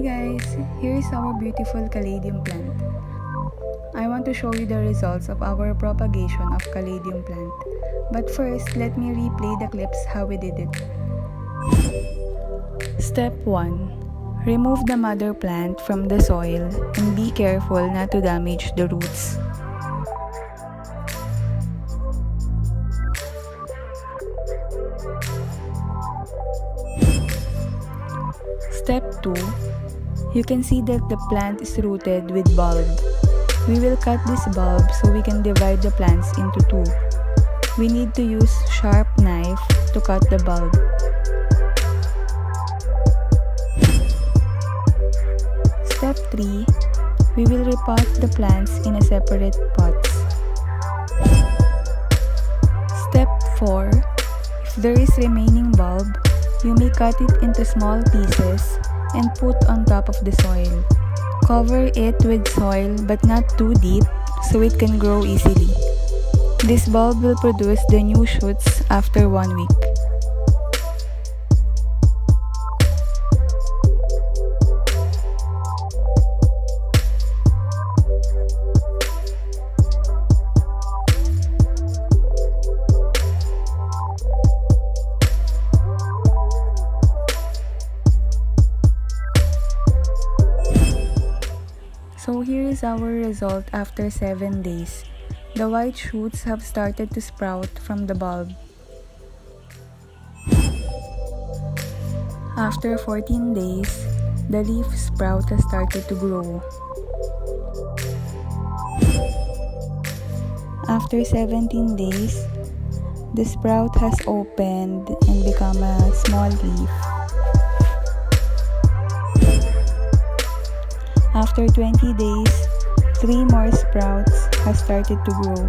guys, here is our beautiful caladium plant. I want to show you the results of our propagation of caladium plant. But first, let me replay the clips how we did it. Step 1. Remove the mother plant from the soil and be careful not to damage the roots. Step 2. You can see that the plant is rooted with bulb. We will cut this bulb so we can divide the plants into two. We need to use sharp knife to cut the bulb. Step 3. We will repot the plants in a separate pots. Step 4. If there is remaining bulb, you may cut it into small pieces and put on top of the soil. Cover it with soil but not too deep so it can grow easily. This bulb will produce the new shoots after 1 week. So here is our result after 7 days. The white shoots have started to sprout from the bulb. After 14 days, the leaf sprout has started to grow. After 17 days, the sprout has opened and become a small leaf. After 20 days, 3 more sprouts have started to grow.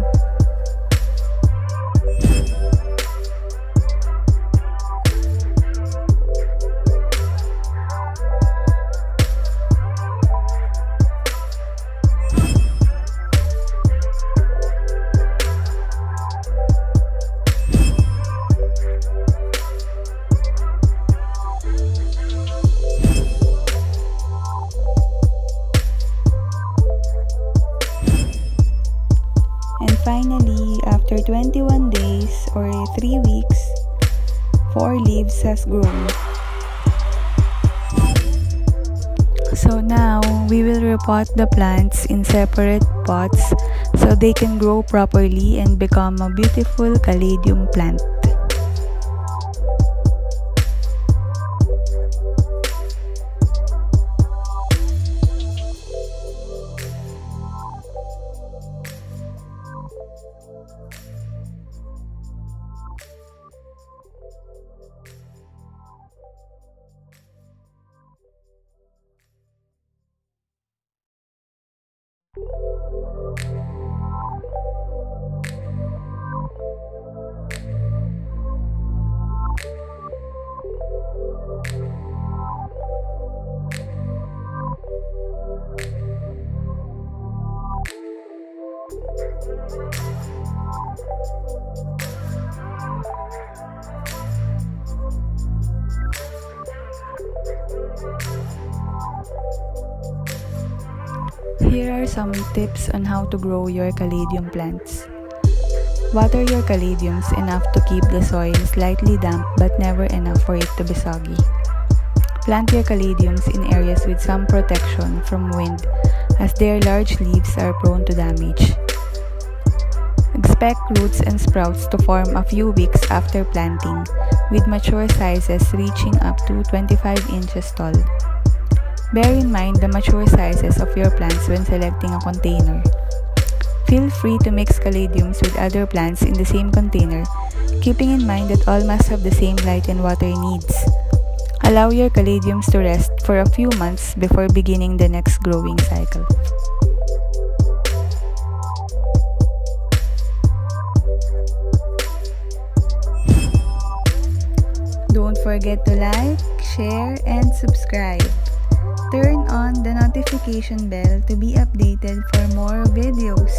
Finally, after 21 days or 3 weeks, 4 leaves has grown. So now, we will repot the plants in separate pots so they can grow properly and become a beautiful caladium plant. Here are some tips on how to grow your caladium plants. Water your caladiums enough to keep the soil slightly damp but never enough for it to be soggy. Plant your caladiums in areas with some protection from wind as their large leaves are prone to damage. Expect roots and sprouts to form a few weeks after planting, with mature sizes reaching up to 25 inches tall. Bear in mind the mature sizes of your plants when selecting a container. Feel free to mix caladiums with other plants in the same container, keeping in mind that all must have the same light and water needs. Allow your caladiums to rest for a few months before beginning the next growing cycle. Don't forget to like, share, and subscribe. Turn on the notification bell to be updated for more videos.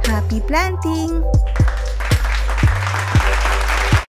Happy planting!